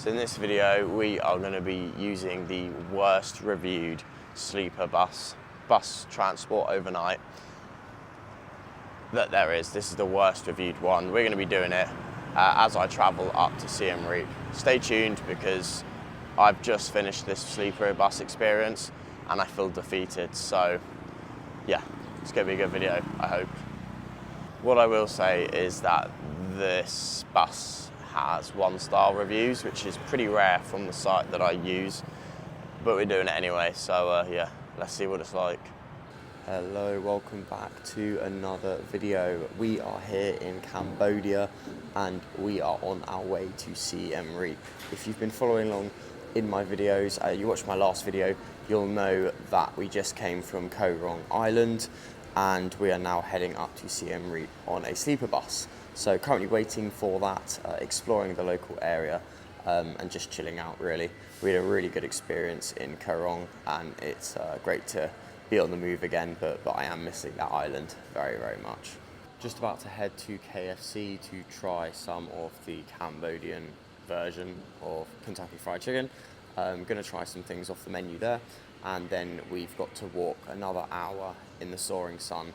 So in this video, we are going to be using the worst reviewed sleeper bus transport overnight that there is. This is the worst reviewed one. We're going to be doing it as I travel up to Siem Reap. Stay tuned because I've just finished this sleeper bus experience and I feel defeated. So yeah, it's going to be a good video, I hope. What I will say is that this bus has 1-star reviews, which is pretty rare from the site that I use, but we're doing it anyway. So yeah, let's see what it's like. Hello, welcome back to another video. We are here in Cambodia and we are on our way to Siem Reap. If you've been following along in my videos, you watched my last video, you'll know that we just came from Koh Rong Island and we are now heading up to Siem Reap on a sleeper bus. So currently waiting for that, exploring the local area and just chilling out really. We had a really good experience in Koh Rong and it's great to be on the move again, but I am missing that island very, very much. Just about to head to KFC to try some of the Cambodian version of Kentucky Fried Chicken. I'm going to try some things off the menu there, and then we've got to walk another hour in the soaring sun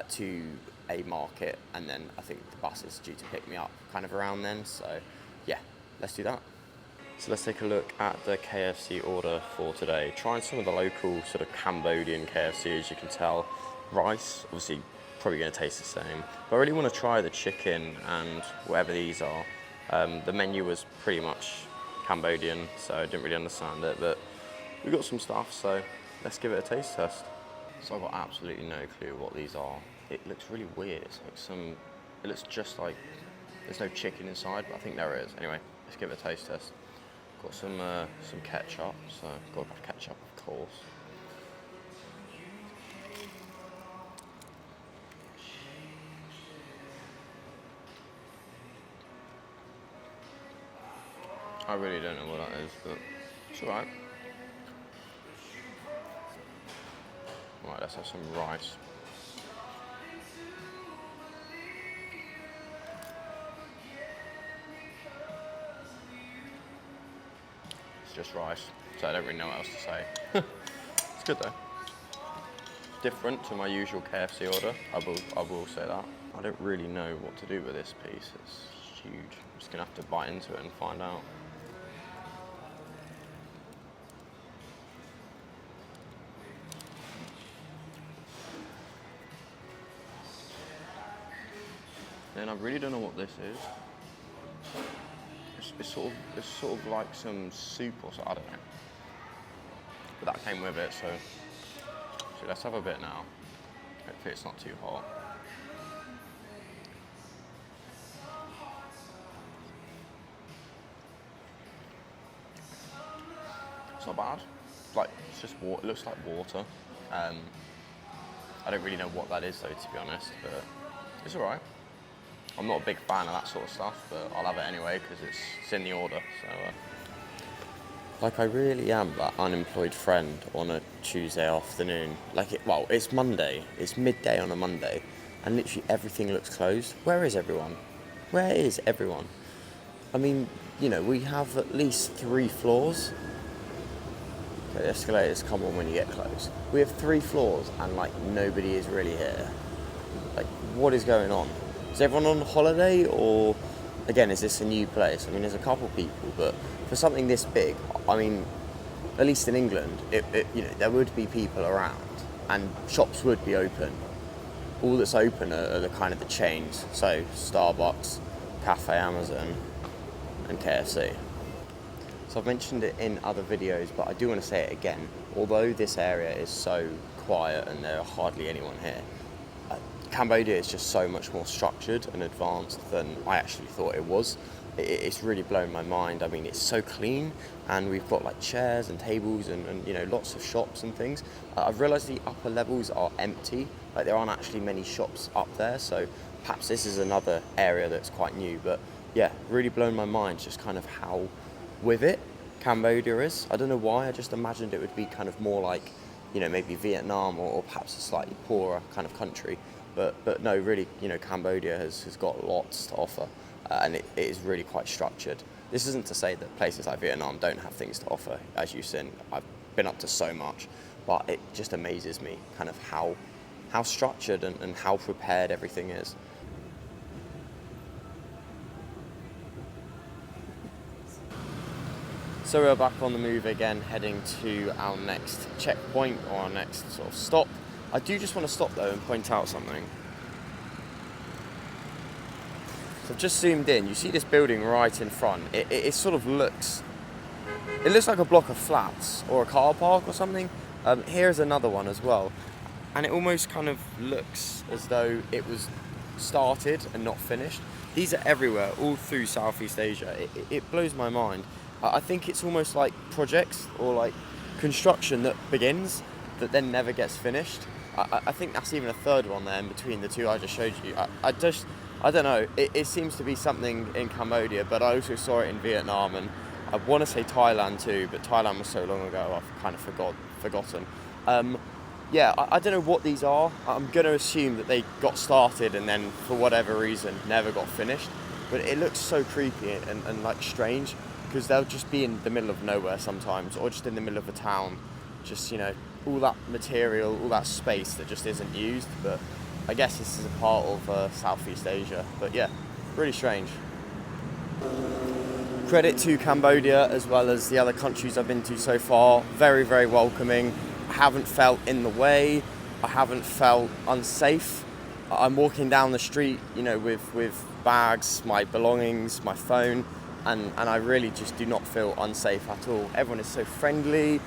to a market, and then I think the bus is due to pick me up kind of around then, so yeah, let's do that. So let's take a look at the KFC order for today. Trying some of the local sort of Cambodian KFC, as you can tell. Rice, obviously probably going to taste the same, but I really want to try the chicken and whatever these are. The menu was pretty much Cambodian, so I didn't really understand it, but we got some stuff, so let's give it a taste test. So I've got absolutely no clue what these are. It looks really weird. It's like it looks just like there's no chicken inside, but I think there is. Anyway, let's give it a taste test. Got some ketchup, so got to have ketchup, of course. I really don't know what that is, but it's alright. Right, let's have some rice. It's just rice, so I don't really know what else to say. It's good though. Different to my usual KFC order, I will say that. I don't really know what to do with this piece, it's huge. I'm just gonna have to bite into it and find out. And I really don't know what this is. It's sort of like some soup or something, I don't know. But that came with it, so let's have a bit now. Hopefully it's not too hot. It's not bad. It's just water. It looks like water. I don't really know what that is though, to be honest, but it's alright. I'm not a big fan of that sort of stuff, but I'll have it anyway because it's in the order. So, I really am that unemployed friend on a Tuesday afternoon. It's Monday. It's midday on a Monday, and literally everything looks closed. Where is everyone? Where is everyone? I mean, we have at least 3 floors. Okay, the escalators come on when you get close. We have 3 floors, and nobody is really here. What is going on? Is everyone on holiday, or again, is this a new place? I mean, there's a couple people, but for something this big, I mean, at least in England, there would be people around and shops would be open. All that's open are the kind of the chains, so Starbucks, Cafe Amazon, and KFC. So I've mentioned it in other videos, but I do want to say it again. Although this area is so quiet and there are hardly anyone here, Cambodia is just so much more structured and advanced than I actually thought it was. It's really blown my mind. I mean, it's so clean, and we've got chairs and tables and lots of shops and things. I've realised the upper levels are empty. There aren't actually many shops up there, so perhaps this is another area that's quite new. But yeah, really blown my mind just kind of how with it Cambodia is. I don't know why. I just imagined it would be kind of more like, maybe Vietnam or perhaps a slightly poorer kind of country. But no, really, Cambodia has got lots to offer, and it is really quite structured. This isn't to say that places like Vietnam don't have things to offer. As you've seen, I've been up to so much, but it just amazes me kind of how structured and how prepared everything is. So we're back on the move again, heading to our next checkpoint or our next sort of stop. I do just want to stop though and point out something. So I've just zoomed in. You see this building right in front. It sort of looks, it looks like a block of flats or a car park or something. Here's another one as well. And it almost kind of looks as though it was started and not finished. These are everywhere, all through Southeast Asia. It blows my mind. I think it's almost like projects or like construction that begins that then never gets finished. I think that's even a third one there in between the two I just showed you. I don't know, it seems to be something in Cambodia, but I also saw it in Vietnam, and I want to say Thailand too, but Thailand was so long ago I've kind of forgotten. Yeah, I don't know what these are. I'm going to assume that they got started and then for whatever reason never got finished, but it looks so creepy and like strange, because they'll just be in the middle of nowhere sometimes, or just in the middle of a town, just, you know, all that material, all that space that just isn't used. But I guess this is a part of Southeast Asia. But yeah, really strange. Credit to Cambodia as well as the other countries I've been to so far. Very, very welcoming. I haven't felt in the way. I haven't felt unsafe. I'm walking down the street, you know, with bags, my belongings, my phone, and I really just do not feel unsafe at all. Everyone is so friendly,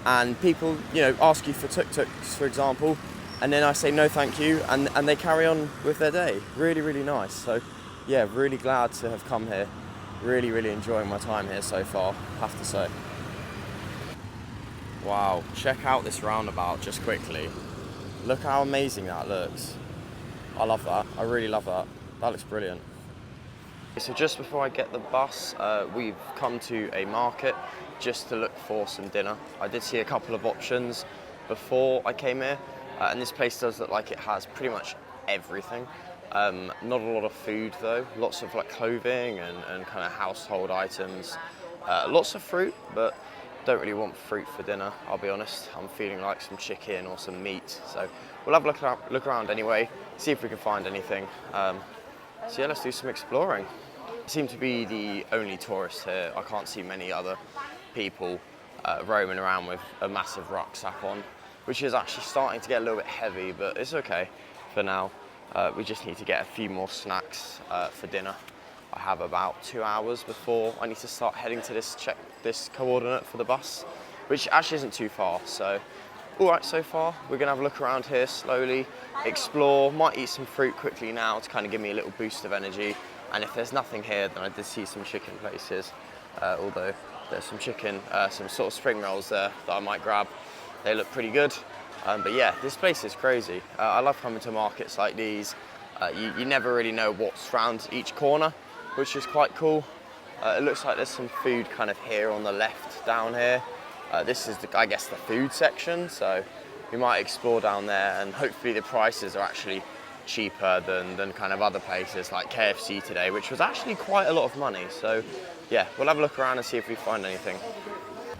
and people, you know, ask you for tuk-tuks, for example, and then I say no thank you, and they carry on with their day. Really, really nice. So yeah, really glad to have come here. Really, really enjoying my time here so far, I have to say. Wow, check out this roundabout just quickly. Look how amazing that looks. I love that, I really love that. That looks brilliant. So just before I get the bus, we've come to a market just to look for some dinner. I did see a couple of options before I came here, and this place does look like it has pretty much everything. Not a lot of food though, lots of like clothing and kind of household items. Lots of fruit, but don't really want fruit for dinner, I'll be honest. I'm feeling like some chicken or some meat, so we'll have a look around anyway, see if we can find anything. So yeah, let's do some exploring. I seem to be the only tourist here. I can't see many other people roaming around with a massive rucksack on, which is actually starting to get a little bit heavy, but it's okay for now. We just need to get a few more snacks for dinner. I have about 2 hours before I need to start heading to this coordinate for the bus, which actually isn't too far. So all right so far. We're gonna have a look around here slowly, explore, might eat some fruit quickly now to kind of give me a little boost of energy. And if there's nothing here, then I did see some chicken places, although there's some chicken, some sort of spring rolls there that I might grab. They look pretty good. But yeah, this place is crazy. I love coming to markets like these. You never really know what's around each corner, which is quite cool. It looks like there's some food kind of here on the left down here. This is, I guess, the food section, so we might explore down there, and hopefully the prices are actually cheaper than kind of other places like KFC today, which was actually quite a lot of money. So yeah, we'll have a look around and see if we find anything.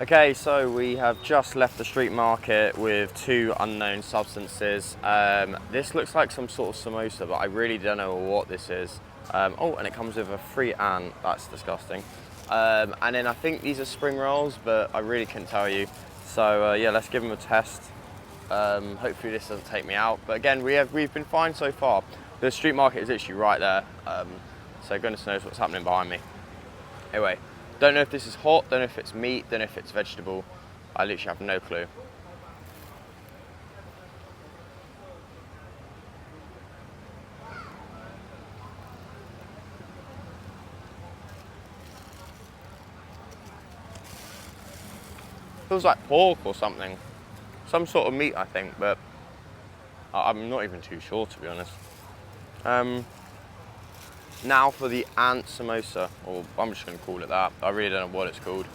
Okay, so we have just left the street market with 2 unknown substances. This looks like some sort of samosa, but I really don't know what this is. Oh, and it comes with a free ant. That's disgusting. And then I think these are spring rolls, but I really couldn't tell you. So yeah, let's give them a test. Hopefully this doesn't take me out. But again, we've been fine so far. The street market is literally right there. So goodness knows what's happening behind me. Anyway, don't know if this is hot, don't know if it's meat, don't know if it's vegetable. I literally have no clue. Feels like pork or something. Some sort of meat, I think, but I'm not even too sure, to be honest. Now for the ant samosa, or I'm just going to call it that. I really don't know what it's called.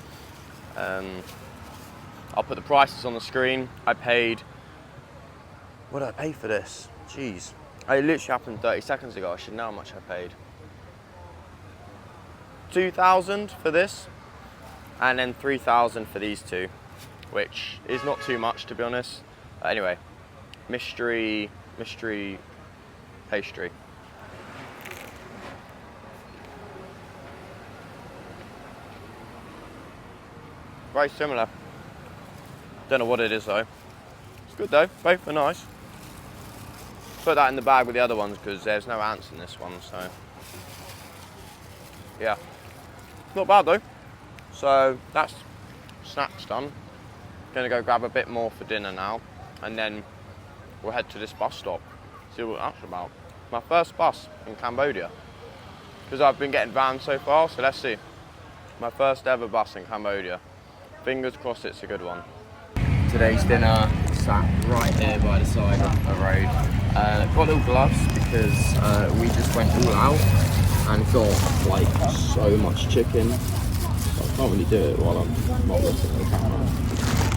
I'll put the prices on the screen. I paid, what did I pay for this? Jeez. It literally happened 30 seconds ago. I should know how much I paid. 2,000 for this, and then 3,000 for these two, which is not too much, to be honest. Anyway, mystery pastry. Very similar. Don't know what it is though. It's good though, both are nice. Put that in the bag with the other ones because there's no ants in this one, so yeah. Not bad though. So that's snacks done. Gonna go grab a bit more for dinner now, and then we'll head to this bus stop, see what that's about. My first bus in Cambodia, because I've been getting vans so far, so let's see. My first ever bus in Cambodia. Fingers crossed it's a good one. Today's dinner sat right here by the side of the road. Got little gloves because we just went all out and got like so much chicken. I can't really do it while I'm not looking at the camera.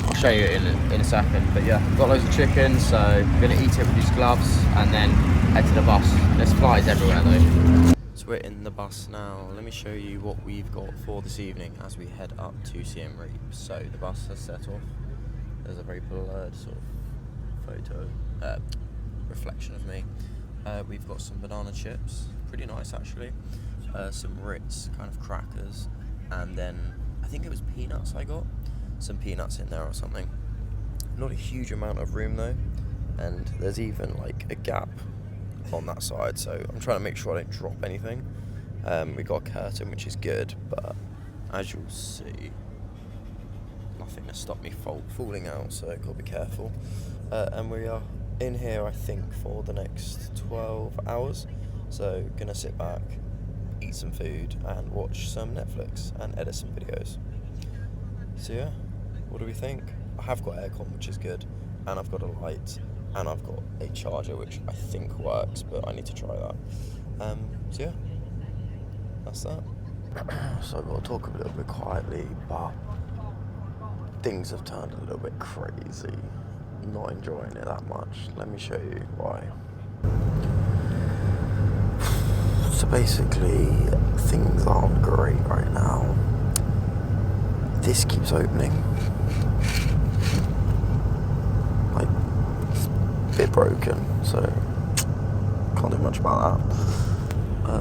I'll show you in a second, but yeah, got loads of chicken, so I'm gonna eat it with these gloves and then head to the bus. There's flies everywhere though. So we're in the bus now. Let me show you what we've got for this evening as we head up to Siem Reap. So the bus has set off. There's a very blurred sort of photo reflection of me. We've got some banana chips, pretty nice actually. Some Ritz kind of crackers, and then I think it was peanuts I got. Some peanuts in there or something. Not a huge amount of room though, and there's even like a gap on that side, so I'm trying to make sure I don't drop anything. We got a curtain, which is good, but as you'll see, nothing to stop me falling out, so gotta be careful. And we are in here, I think, for the next 12 hours. So gonna sit back, eat some food, and watch some Netflix and edit some videos. So yeah, what do we think? I have got aircon, which is good, and I've got a light, and I've got a charger, which I think works, but I need to try that. So yeah, that's that. So I've got to talk a little bit quietly, but things have turned a little bit crazy. Not enjoying it that much. Let me show you why. So basically, things aren't great right now. This keeps opening. Like, it's a bit broken, so can't do much about that.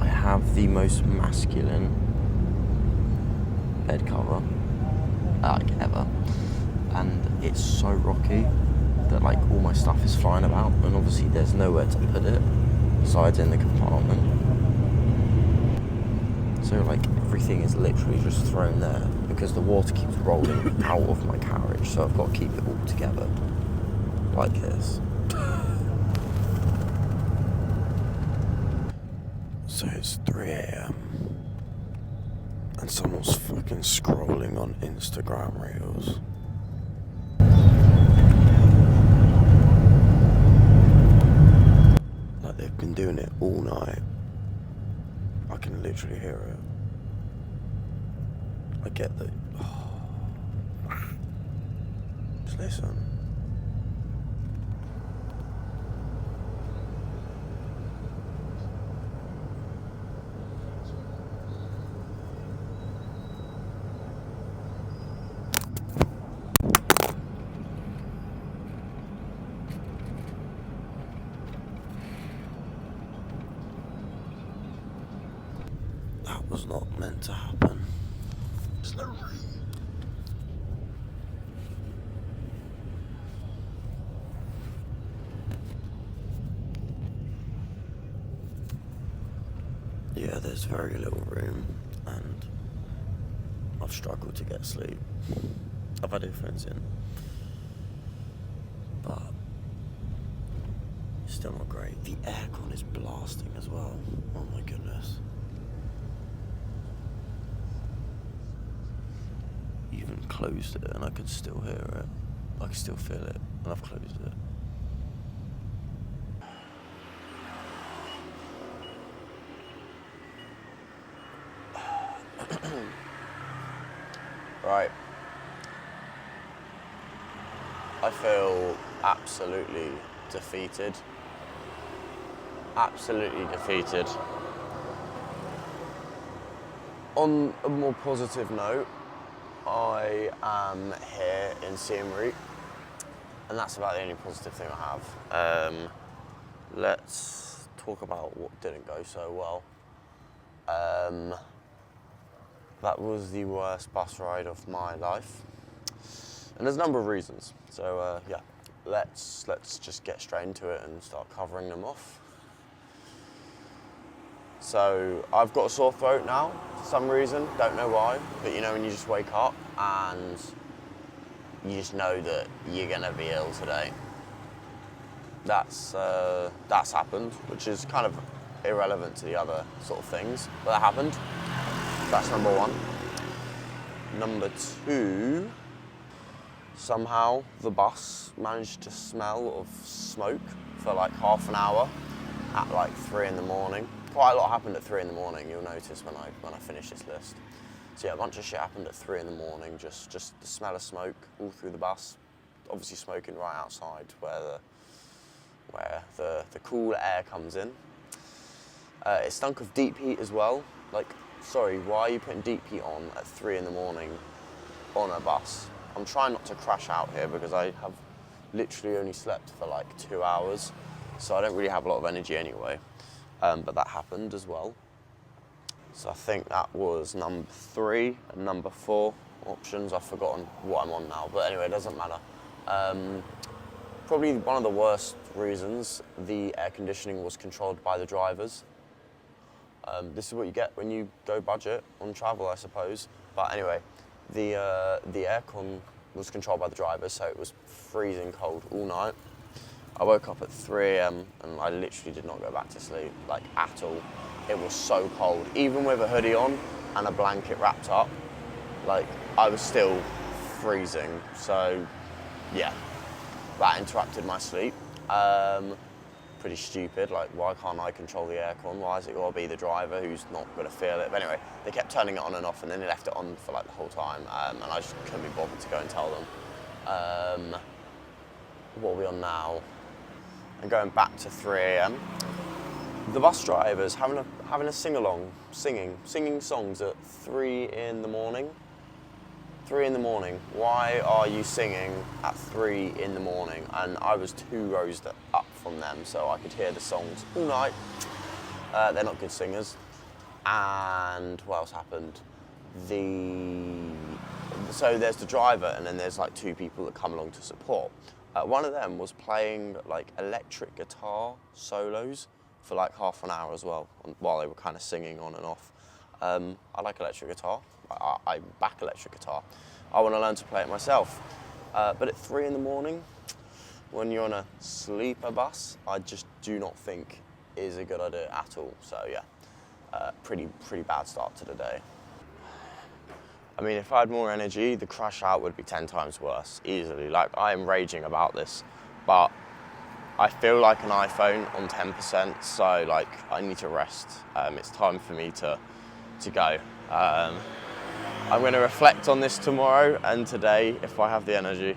I have the most masculine bed cover ever, and it's so rocky that like all my stuff is flying about, and obviously there's nowhere to put it besides in the compartment. So like everything is literally just thrown there because the water keeps rolling out of my carriage, so I've got to keep it all together like this. So it's 3 AM and someone's fucking scrolling on Instagram Reels. Like they've been doing it all night. I can literally hear it. I get that. Oh. Just listen. That was not meant to happen. There's no room. Yeah, there's very little room, and I've struggled to get sleep. I've had earphones in, but it's still not great. The aircon is blasting as well. Oh my goodness. Even closed it and I could still hear it. I could still feel it, and I've closed it. Right. I feel absolutely defeated. Absolutely defeated. On a more positive note, I am here in Siem Reap, and that's about the only positive thing I have. Let's talk about what didn't go so well. That was the worst bus ride of my life, and there's a number of reasons. So yeah, let's just get straight into it and start covering them off. So I've got a sore throat now for some reason, don't know why, but you know when you just wake up and you just know that you're gonna be ill today. That's happened, which is kind of irrelevant to the other sort of things, but that happened. That's number one. Number two, somehow the bus managed to smell of smoke for like half an hour at like 3 in the morning. Quite a lot happened at 3 in the morning, you'll notice when I finish this list. So yeah, a bunch of shit happened at 3 in the morning, just the smell of smoke all through the bus. Obviously smoking right outside where the cool air comes in. It stunk of deep heat as well. Like, sorry, why are you putting deep heat on at 3 in the morning on a bus? I'm trying not to crash out here because I have literally only slept for like 2 hours, so I don't really have a lot of energy anyway. But that happened as well. So I think that was number 3 and number 4 options. I've forgotten what I'm on now, but anyway, it doesn't matter. Probably one of the worst reasons, the air conditioning was controlled by the drivers. This is what you get when you go budget on travel, I suppose. But anyway, the aircon was controlled by the drivers, so it was freezing cold all night. I woke up at 3 AM and I literally did not go back to sleep, like at all. It was so cold, even with a hoodie on and a blanket wrapped up, like I was still freezing. So yeah, that interrupted my sleep. Pretty stupid, like why can't I control the aircon? Why has it got to be the driver who's not going to feel it? But anyway, they kept turning it on and off and then they left it on for like the whole time, and I just couldn't be bothered to go and tell them. What are we on now? And going back to 3 AM, the bus drivers having a sing-along, singing songs at 3 in the morning. 3 in the morning. Why are you singing at 3 in the morning? And I was 2 rows up from them, so I could hear the songs all night. They're not good singers. And what else happened? So there's the driver, and then there's like 2 people that come along to support. One of them was playing like electric guitar solos for like half an hour as well, while they were kind of singing on and off. I like electric guitar. I back electric guitar. I want to learn to play it myself. But at 3 in the morning, when you're on a sleeper bus, I just do not think is a good idea at all. So yeah, pretty bad start to the day. I mean, if I had more energy, the crash out would be 10 times worse, easily. Like, I am raging about this, but I feel like an iPhone on 10%, so like, I need to rest. It's time for me to go. I'm gonna reflect on this tomorrow and today if I have the energy,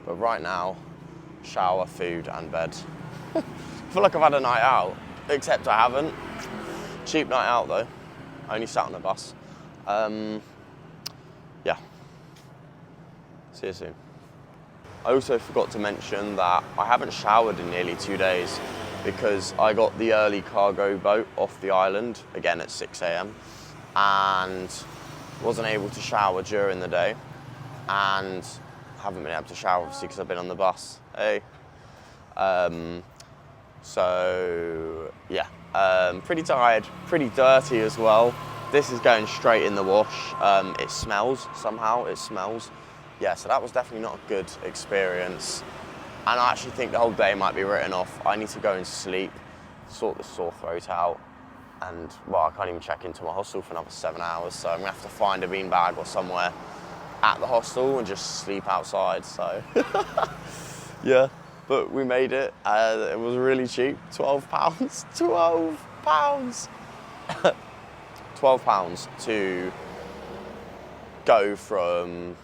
but right now, shower, food, and bed. I feel like I've had a night out, except I haven't. Cheap night out though, I only sat on the bus. Yeah, see you soon. I also forgot to mention that I haven't showered in nearly 2 days because I got the early cargo boat off the island, again at 6 AM, and wasn't able to shower during the day, and haven't been able to shower obviously because I've been on the bus. Hey. So yeah, pretty tired, pretty dirty as well. This is going straight in the wash. It smells somehow, it smells. Yeah, so that was definitely not a good experience. And I actually think the whole day might be written off. I need to go and sleep, sort the sore throat out. And well, I can't even check into my hostel for another 7 hours. So I'm gonna have to find a beanbag or somewhere at the hostel and just sleep outside, so. Yeah, but we made it. It was really cheap, £12, £12. £12 to go from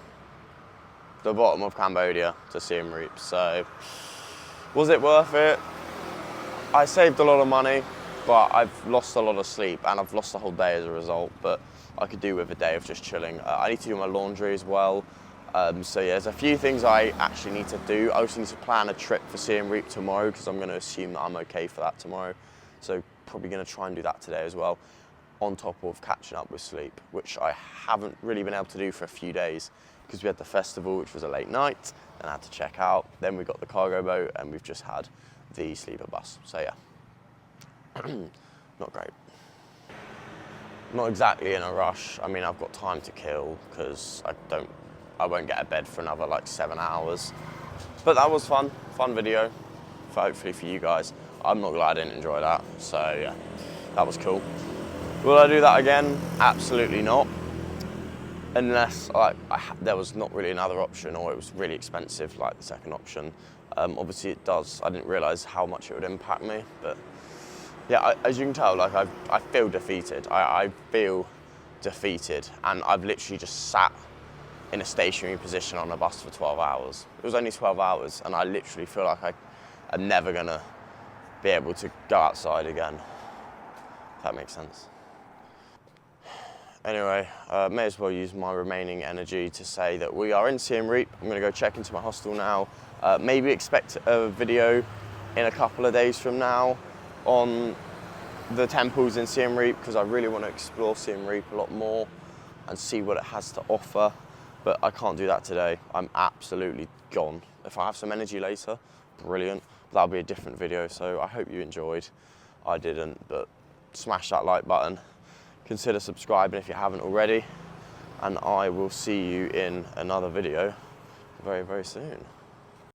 the bottom of Cambodia to Siem Reap. So, was it worth it? I saved a lot of money, but I've lost a lot of sleep and I've lost the whole day as a result. But I could do with a day of just chilling. I need to do my laundry as well. So yeah, there's a few things I actually need to do. I also need to plan a trip for Siem Reap tomorrow because I'm going to assume that I'm okay for that tomorrow. So probably going to try and do that today as well, on top of catching up with sleep, which I haven't really been able to do for a few days because we had the festival, which was a late night, and I had to check out. Then we got the cargo boat, and we've just had the sleeper bus. So yeah, not great. Not exactly in a rush. I mean, I've got time to kill because I won't get a bed for another like 7 hours. But that was fun video, hopefully for you guys. I'm not glad I didn't enjoy that, so yeah, that was cool. Will I do that again? Absolutely not. Unless there was not really another option, or it was really expensive like the second option. Obviously it does. I didn't realise how much it would impact me, but yeah, as you can tell, like I feel defeated. I feel defeated, and I've literally just sat in a stationary position on a bus for 12 hours. It was only 12 hours, and I literally feel like I'm never gonna be able to go outside again, if that makes sense. Anyway, may as well use my remaining energy to say that we are in Siem Reap. I'm gonna go check into my hostel now. Maybe expect a video in a couple of days from now on the temples in Siem Reap, because I really want to explore Siem Reap a lot more and see what it has to offer, but I can't do that today. I'm absolutely gone. If I have some energy later, brilliant. That'll be a different video, so I hope you enjoyed. I didn't, but smash that like button. Consider subscribing if you haven't already, and I will see you in another video very, very soon.